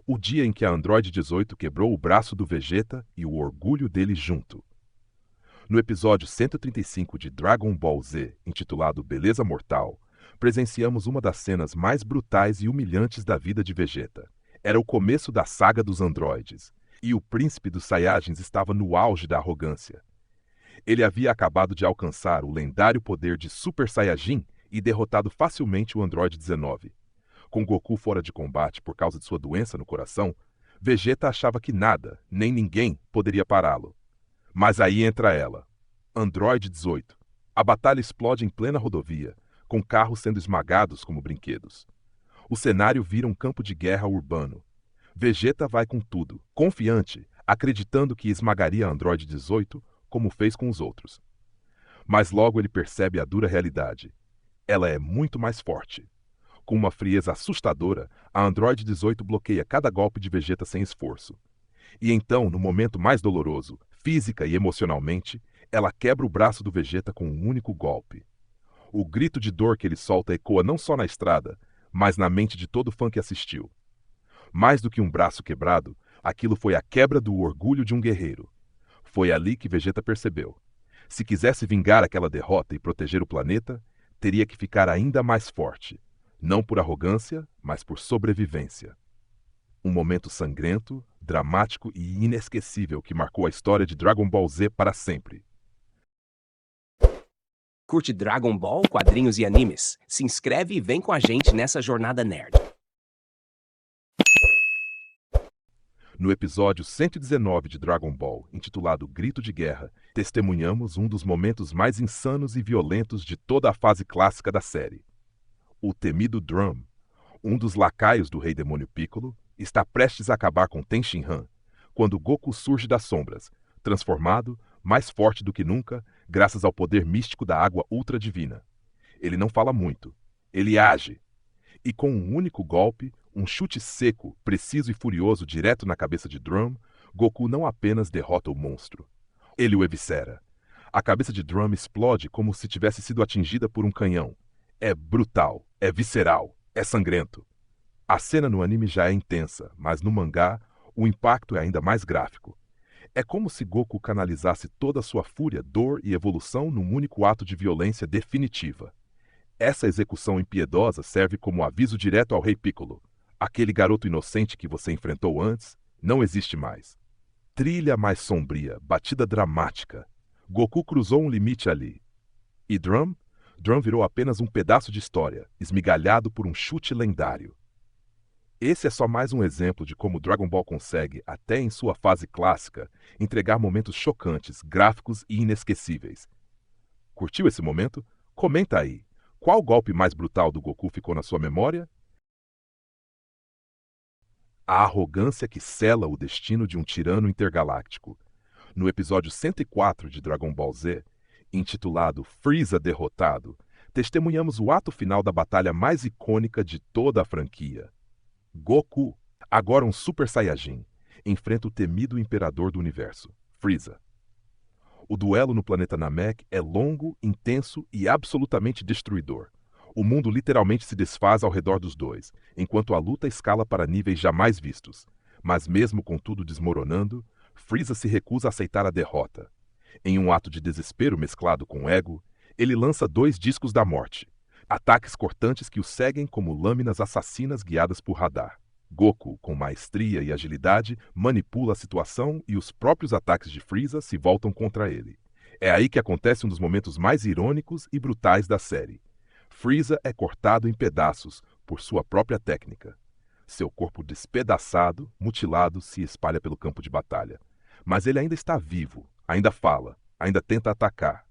O dia em que a Android 18 quebrou o braço do Vegeta e o orgulho dele junto. No episódio 135 de Dragon Ball Z, intitulado Beleza Mortal, presenciamos uma das cenas mais brutais e humilhantes da vida de Vegeta. Era o começo da saga dos androides, e o príncipe dos Saiyajins estava no auge da arrogância. Ele havia acabado de alcançar o lendário poder de Super Saiyajin e derrotado facilmente o Android 19. Com Goku fora de combate por causa de sua doença no coração, Vegeta achava que nada, nem ninguém, poderia pará-lo. Mas aí entra ela, Android 18. A batalha explode em plena rodovia, com carros sendo esmagados como brinquedos. O cenário vira um campo de guerra urbano. Vegeta vai com tudo, confiante, acreditando que esmagaria Android 18 como fez com os outros. Mas logo ele percebe a dura realidade. Ela é muito mais forte. Com uma frieza assustadora, a Android 18 bloqueia cada golpe de Vegeta sem esforço. E então, no momento mais doloroso, física e emocionalmente, ela quebra o braço do Vegeta com um único golpe. O grito de dor que ele solta ecoa não só na estrada, mas na mente de todo fã que assistiu. Mais do que um braço quebrado, aquilo foi a quebra do orgulho de um guerreiro. Foi ali que Vegeta percebeu. Se quisesse vingar aquela derrota e proteger o planeta, teria que ficar ainda mais forte. Não por arrogância, mas por sobrevivência. Um momento sangrento, dramático e inesquecível que marcou a história de Dragon Ball Z para sempre. Curte Dragon Ball, quadrinhos e animes? Se inscreve e vem com a gente nessa jornada nerd. No episódio 119 de Dragon Ball, intitulado Grito de Guerra, testemunhamos um dos momentos mais insanos e violentos de toda a fase clássica da série. O temido Drum, um dos lacaios do Rei Demônio Piccolo, está prestes a acabar com Ten Shinhan, quando Goku surge das sombras, transformado, mais forte do que nunca, graças ao poder místico da água ultra divina. Ele não fala muito, ele age. E com um único golpe, um chute seco, preciso e furioso direto na cabeça de Drum, Goku não apenas derrota o monstro. Ele o eviscera. A cabeça de Drum explode como se tivesse sido atingida por um canhão. É brutal, é visceral, é sangrento. A cena no anime já é intensa, mas no mangá, o impacto é ainda mais gráfico. É como se Goku canalizasse toda a sua fúria, dor e evolução num único ato de violência definitiva. Essa execução impiedosa serve como aviso direto ao Rei Piccolo. Aquele garoto inocente que você enfrentou antes não existe mais. Trilha mais sombria, batida dramática. Goku cruzou um limite ali. E Drum? Drum virou apenas um pedaço de história, esmigalhado por um chute lendário. Esse é só mais um exemplo de como Dragon Ball consegue, até em sua fase clássica, entregar momentos chocantes, gráficos e inesquecíveis. Curtiu esse momento? Comenta aí. Qual golpe mais brutal do Goku ficou na sua memória? A arrogância que sela o destino de um tirano intergaláctico. No episódio 104 de Dragon Ball Z, intitulado Freeza Derrotado, testemunhamos o ato final da batalha mais icônica de toda a franquia. Goku, agora um Super Saiyajin, enfrenta o temido imperador do universo, Freeza. O duelo no planeta Namek é longo, intenso e absolutamente destruidor. O mundo literalmente se desfaz ao redor dos dois, enquanto a luta escala para níveis jamais vistos. Mas mesmo com tudo desmoronando, Freeza se recusa a aceitar a derrota. Em um ato de desespero mesclado com ego, ele lança 2 discos da morte, ataques cortantes que o seguem como lâminas assassinas guiadas por radar. Goku, com maestria e agilidade, manipula a situação e os próprios ataques de Freeza se voltam contra ele. É aí que acontece um dos momentos mais irônicos e brutais da série. Freeza é cortado em pedaços por sua própria técnica. Seu corpo despedaçado, mutilado, se espalha pelo campo de batalha. Mas ele ainda está vivo, ainda fala, ainda tenta atacar.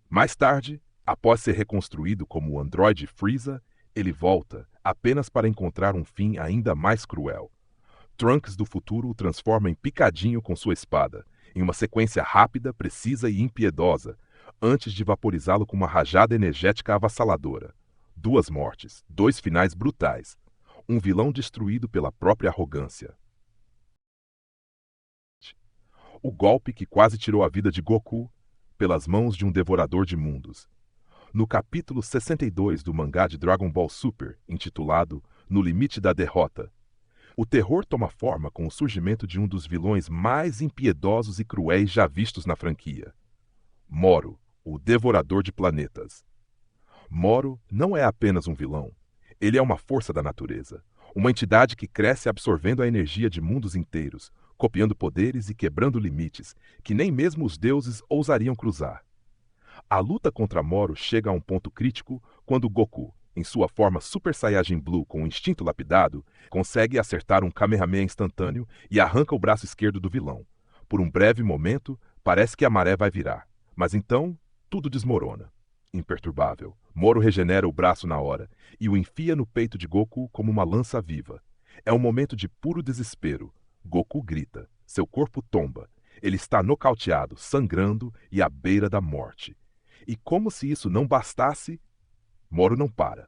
Mais tarde, após ser reconstruído como o androide Freeza, ele volta apenas para encontrar um fim ainda mais cruel. Trunks do futuro o transforma em picadinho com sua espada, em uma sequência rápida, precisa e impiedosa, antes de vaporizá-lo com uma rajada energética avassaladora. 2 mortes, 2 finais brutais. Um vilão destruído pela própria arrogância. O golpe que quase tirou a vida de Goku pelas mãos de um devorador de mundos. No capítulo 62 do mangá de Dragon Ball Super, intitulado No Limite da Derrota, O terror toma forma com o surgimento de um dos vilões mais impiedosos e cruéis já vistos na franquia. Moro, o Devorador de Planetas. Moro não é apenas um vilão. Ele é uma força da natureza, uma entidade que cresce absorvendo a energia de mundos inteiros, copiando poderes e quebrando limites que nem mesmo os deuses ousariam cruzar. A luta contra Moro chega a um ponto crítico quando Goku, em sua forma Super Saiyajin Blue com o instinto lapidado, consegue acertar um Kamehameha instantâneo e arranca o braço esquerdo do vilão. Por um breve momento, parece que a maré vai virar, mas então tudo desmorona. Imperturbável, Moro regenera o braço na hora e o enfia no peito de Goku como uma lança viva. É um momento de puro desespero. Goku grita, seu corpo tomba. Ele está nocauteado, sangrando e à beira da morte. E como se isso não bastasse, Moro não para.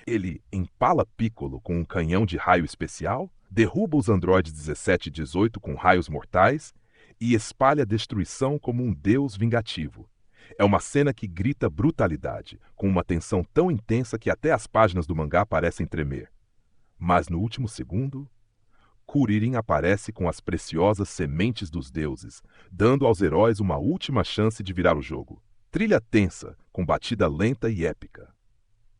Ele empala Piccolo com um canhão de raio especial, derruba os androides 17 e 18 com raios mortais e espalha destruição como um deus vingativo. É uma cena que grita brutalidade, com uma tensão tão intensa que até as páginas do mangá parecem tremer. Mas no último segundo, Kuririn aparece com as preciosas sementes dos deuses, dando aos heróis uma última chance de virar o jogo. Trilha tensa, com batida lenta e épica.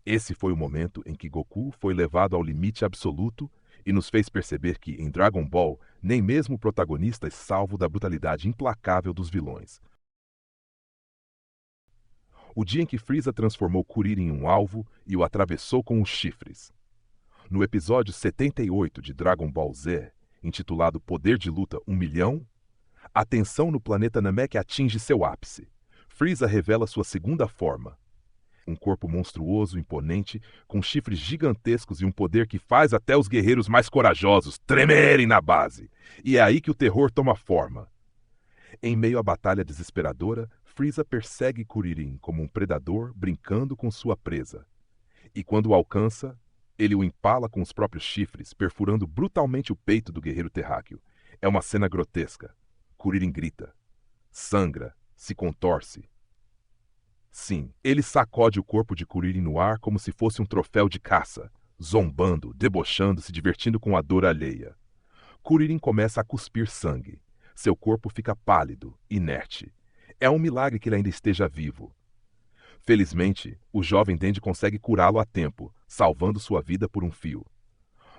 Esse foi o momento em que Goku foi levado ao limite absoluto e nos fez perceber que, em Dragon Ball, nem mesmo o protagonista é salvo da brutalidade implacável dos vilões. O dia em que Frieza transformou Kuririn em um alvo e o atravessou com os chifres. No episódio 78 de Dragon Ball Z, intitulado Poder de Luta 1.000.000, a tensão no planeta Namek atinge seu ápice. Frieza revela sua segunda forma. Um corpo monstruoso, imponente, com chifres gigantescos e um poder que faz até os guerreiros mais corajosos tremerem na base. E é aí que o terror toma forma. Em meio à batalha desesperadora, Frieza persegue Kuririn como um predador brincando com sua presa. E quando o alcança, ele o empala com os próprios chifres, perfurando brutalmente o peito do guerreiro terráqueo. É uma cena grotesca. Kuririn grita, sangra, se contorce. Sim, ele sacode o corpo de Kuririn no ar como se fosse um troféu de caça, zombando, debochando, se divertindo com a dor alheia. Kuririn começa a cuspir sangue. Seu corpo fica pálido, inerte. É um milagre que ele ainda esteja vivo. Felizmente, o jovem Denji consegue curá-lo a tempo, salvando sua vida por um fio.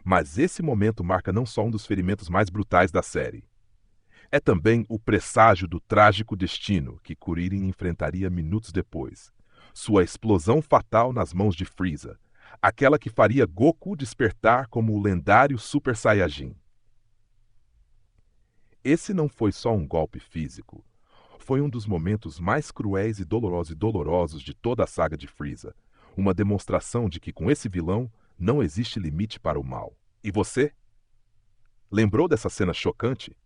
Mas esse momento marca não só um dos ferimentos mais brutais da série. É também o presságio do trágico destino que Kuririn enfrentaria minutos depois. Sua explosão fatal nas mãos de Frieza, aquela que faria Goku despertar como o lendário Super Saiyajin. Esse não foi só um golpe físico. Foi um dos momentos mais cruéis e dolorosos de toda a saga de Frieza. Uma demonstração de que com esse vilão não existe limite para o mal. E você? Lembrou dessa cena chocante?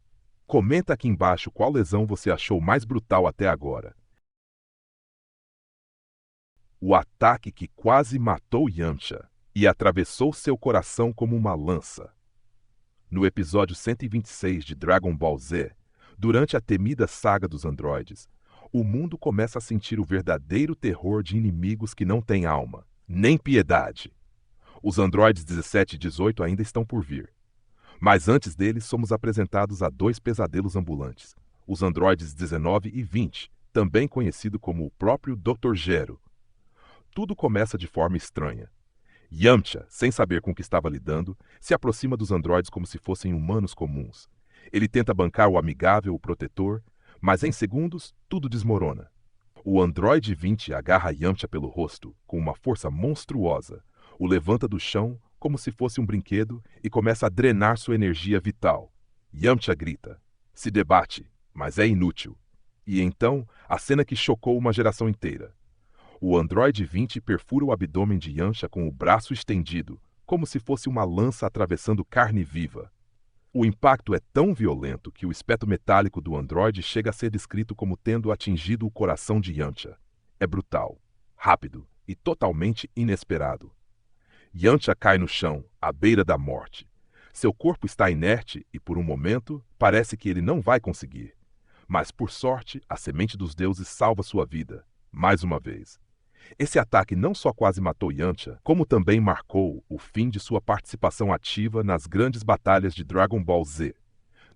Comenta aqui embaixo qual lesão você achou mais brutal até agora. O ataque que quase matou Yamcha e atravessou seu coração como uma lança. No episódio 126 de Dragon Ball Z, durante a temida saga dos androides, o mundo começa a sentir o verdadeiro terror de inimigos que não têm alma, nem piedade. Os androides 17 e 18 ainda estão por vir. Mas antes deles, somos apresentados a dois pesadelos ambulantes, os androides 19 e 20, também conhecido como o próprio Dr. Gero. Tudo começa de forma estranha. Yamcha, sem saber com o que estava lidando, se aproxima dos androides como se fossem humanos comuns. Ele tenta bancar o amigável, o protetor, mas em segundos tudo desmorona. O androide 20 agarra Yamcha pelo rosto, com uma força monstruosa, o levanta do chão como se fosse um brinquedo e começa a drenar sua energia vital. Yamcha grita, se debate, mas é inútil. E então, a cena que chocou uma geração inteira. O androide 20 perfura o abdômen de Yamcha com o braço estendido, como se fosse uma lança atravessando carne viva. O impacto é tão violento que o espeto metálico do androide chega a ser descrito como tendo atingido o coração de Yamcha. É brutal, rápido e totalmente inesperado. Yamcha cai no chão, à beira da morte. Seu corpo está inerte e, por um momento, parece que ele não vai conseguir. Mas, por sorte, a semente dos deuses salva sua vida, mais uma vez. Esse ataque não só quase matou Yamcha, como também marcou o fim de sua participação ativa nas grandes batalhas de Dragon Ball Z.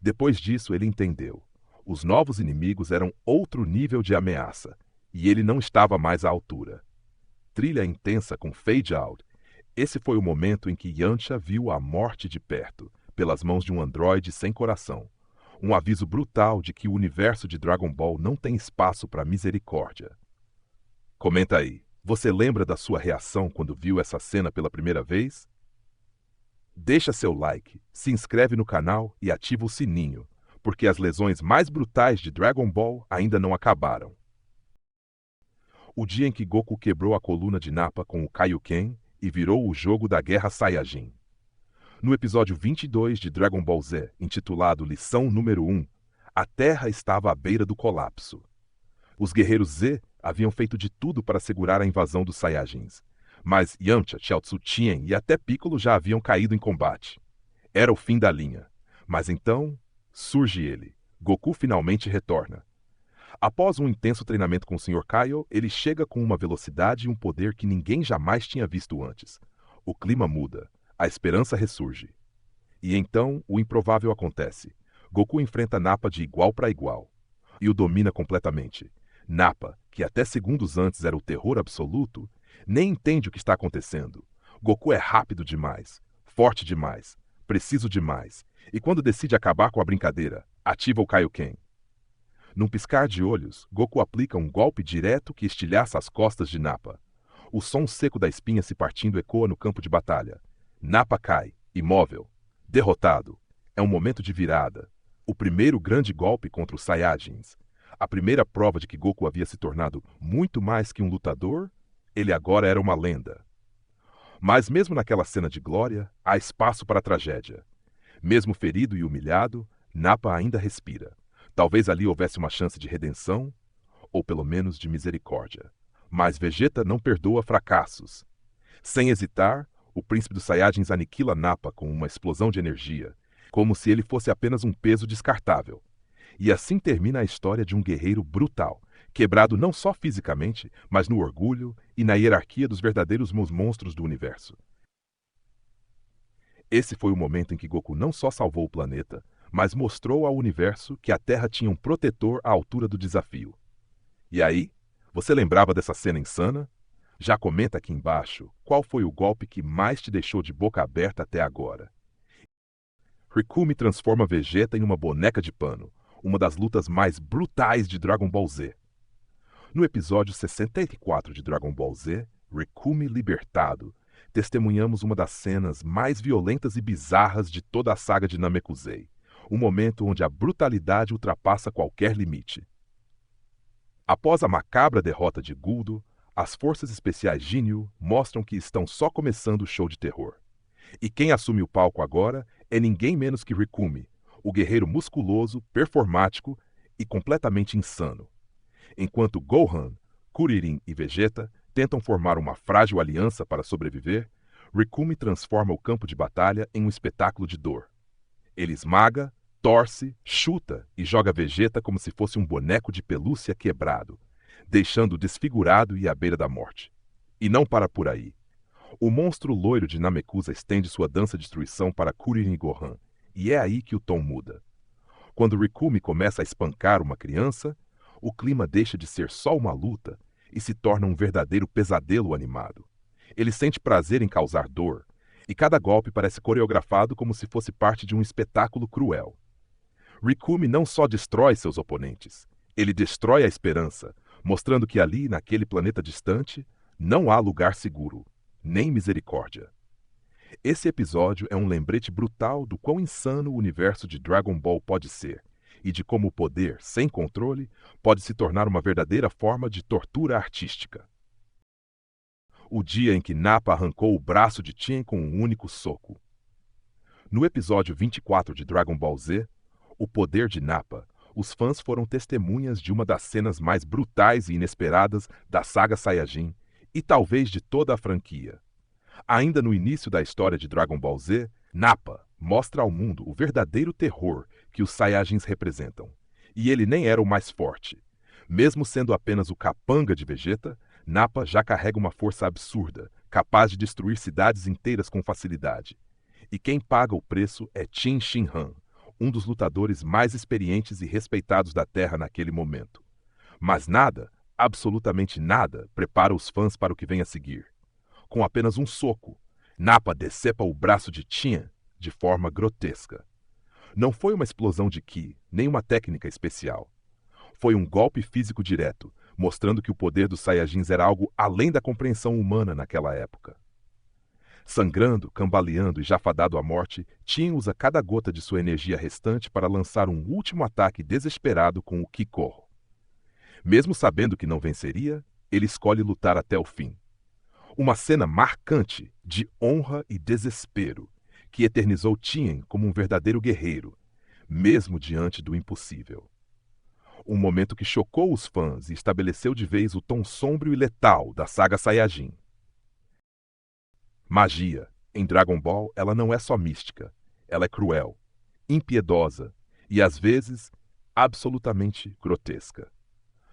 Depois disso, ele entendeu. Os novos inimigos eram outro nível de ameaça, e ele não estava mais à altura. Trilha intensa com fade out. Esse foi o momento em que Yamcha viu a morte de perto, pelas mãos de um androide sem coração. Um aviso brutal de que o universo de Dragon Ball não tem espaço para misericórdia. Comenta aí, você lembra da sua reação quando viu essa cena pela primeira vez? Deixa seu like, se inscreve no canal e ativa o sininho, porque as lesões mais brutais de Dragon Ball ainda não acabaram. O dia em que Goku quebrou a coluna de Nappa com o Kaioken e virou o jogo da Guerra Saiyajin. No episódio 22 de Dragon Ball Z, intitulado Lição número 1, a Terra estava à beira do colapso. Os guerreiros Z haviam feito de tudo para segurar a invasão dos Saiyajins, mas Yamcha, Chiaotzu, Tien e até Piccolo já haviam caído em combate. Era o fim da linha. Mas então, surge ele. Goku finalmente retorna. Após um intenso treinamento com o Sr. Kaio, ele chega com uma velocidade e um poder que ninguém jamais tinha visto antes. O clima muda. A esperança ressurge. E então, o improvável acontece. Goku enfrenta Nappa de igual para igual. E o domina completamente. Nappa, que até segundos antes era o terror absoluto, nem entende o que está acontecendo. Goku é rápido demais, forte demais, preciso demais. E quando decide acabar com a brincadeira, ativa o Kaioken. Num piscar de olhos, Goku aplica um golpe direto que estilhaça as costas de Nappa. O som seco da espinha se partindo ecoa no campo de batalha. Nappa cai, imóvel, derrotado. É um momento de virada. O primeiro grande golpe contra os Saiyajins. A primeira prova de que Goku havia se tornado muito mais que um lutador, ele agora era uma lenda. Mas mesmo naquela cena de glória, há espaço para a tragédia. Mesmo ferido e humilhado, Nappa ainda respira. Talvez ali houvesse uma chance de redenção, ou pelo menos de misericórdia. Mas Vegeta não perdoa fracassos. Sem hesitar, o príncipe dos Saiyajins aniquila Nappa com uma explosão de energia, como se ele fosse apenas um peso descartável. E assim termina a história de um guerreiro brutal, quebrado não só fisicamente, mas no orgulho e na hierarquia dos verdadeiros monstros do universo. Esse foi o momento em que Goku não só salvou o planeta, mas mostrou ao universo que a Terra tinha um protetor à altura do desafio. E aí, você lembrava dessa cena insana? Já comenta aqui embaixo qual foi o golpe que mais te deixou de boca aberta até agora. Rikumi transforma Vegeta em uma boneca de pano, uma das lutas mais brutais de Dragon Ball Z. No episódio 64 de Dragon Ball Z, Rikumi libertado, testemunhamos uma das cenas mais violentas e bizarras de toda a saga de Namekusei, um momento onde a brutalidade ultrapassa qualquer limite. Após a macabra derrota de Guldo, as forças especiais Ginyu mostram que estão só começando o show de terror. E quem assume o palco agora é ninguém menos que Rikumi, o guerreiro musculoso, performático e completamente insano. Enquanto Gohan, Kuririn e Vegeta tentam formar uma frágil aliança para sobreviver, Rikumi transforma o campo de batalha em um espetáculo de dor. Ele esmaga, torce, chuta e joga Vegeta como se fosse um boneco de pelúcia quebrado, deixando-o desfigurado e à beira da morte. E não para por aí. O monstro loiro de Namekusa estende sua dança de destruição para Kuririn e Gohan, e é aí que o tom muda. Quando Rikumi começa a espancar uma criança, o clima deixa de ser só uma luta e se torna um verdadeiro pesadelo animado. Ele sente prazer em causar dor, e cada golpe parece coreografado como se fosse parte de um espetáculo cruel. Rikumi não só destrói seus oponentes, ele destrói a esperança, mostrando que ali, naquele planeta distante, não há lugar seguro, nem misericórdia. Esse episódio é um lembrete brutal do quão insano o universo de Dragon Ball pode ser, e de como o poder, sem controle, pode se tornar uma verdadeira forma de tortura artística. O dia em que Nappa arrancou o braço de Tien com um único soco. No episódio 24 de Dragon Ball Z, O Poder de Nappa, os fãs foram testemunhas de uma das cenas mais brutais e inesperadas da saga Saiyajin e talvez de toda a franquia. Ainda no início da história de Dragon Ball Z, Nappa mostra ao mundo o verdadeiro terror que os Saiyajins representam. E ele nem era o mais forte. Mesmo sendo apenas o capanga de Vegeta, Nappa já carrega uma força absurda, capaz de destruir cidades inteiras com facilidade. E quem paga o preço é Qin Shi Han, um dos lutadores mais experientes e respeitados da Terra naquele momento. Mas nada, absolutamente nada, prepara os fãs para o que vem a seguir. Com apenas um soco, Nappa decepa o braço de Qin de forma grotesca. Não foi uma explosão de ki, nem uma técnica especial. Foi um golpe físico direto, mostrando que o poder dos Saiyajins era algo além da compreensão humana naquela época. Sangrando, cambaleando e já fadado à morte, Qin usa cada gota de sua energia restante para lançar um último ataque desesperado com o Kikoh. Mesmo sabendo que não venceria, ele escolhe lutar até o fim. Uma cena marcante de honra e desespero, que eternizou Tien como um verdadeiro guerreiro, mesmo diante do impossível. Um momento que chocou os fãs e estabeleceu de vez o tom sombrio e letal da saga Saiyajin. Magia, em Dragon Ball, ela não é só mística. Ela é cruel, impiedosa e, às vezes, absolutamente grotesca.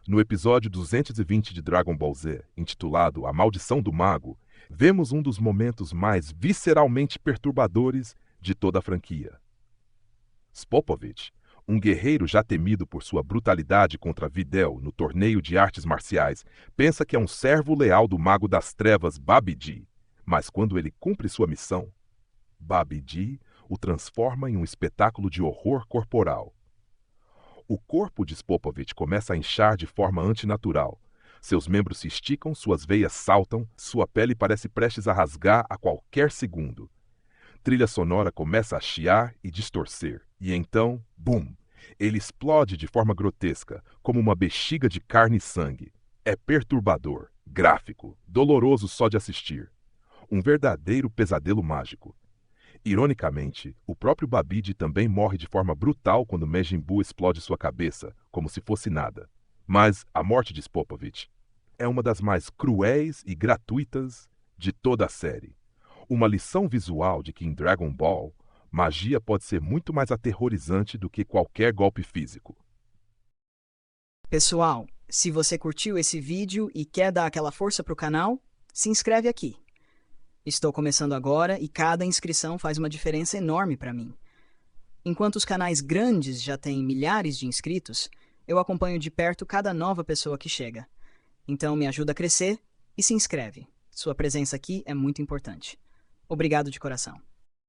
No episódio 220 de Dragon Ball Z, intitulado A Maldição do Mago, vemos um dos momentos mais visceralmente perturbadores de toda a franquia. Spopovich, um guerreiro já temido por sua brutalidade contra Videl no torneio de artes marciais, pensa que é um servo leal do Mago das Trevas Babidi, mas quando ele cumpre sua missão, Babidi o transforma em um espetáculo de horror corporal. O corpo de Spopovich começa a inchar de forma antinatural. Seus membros se esticam, suas veias saltam, sua pele parece prestes a rasgar a qualquer segundo. Trilha sonora começa a chiar e distorcer, e então, bum! Ele explode de forma grotesca, como uma bexiga de carne e sangue. É perturbador, gráfico, doloroso só de assistir. Um verdadeiro pesadelo mágico. Ironicamente, o próprio Babidi também morre de forma brutal quando Majin Buu explode sua cabeça, como se fosse nada. Mas a morte de Spopovich é uma das mais cruéis e gratuitas de toda a série. Uma lição visual de que em Dragon Ball, magia pode ser muito mais aterrorizante do que qualquer golpe físico. Pessoal, se você curtiu esse vídeo e quer dar aquela força pro canal, se inscreve aqui. Estou começando agora e cada inscrição faz uma diferença enorme para mim. Enquanto os canais grandes já têm milhares de inscritos, eu acompanho de perto cada nova pessoa que chega. Então me ajuda a crescer e se inscreve. Sua presença aqui é muito importante. Obrigado de coração.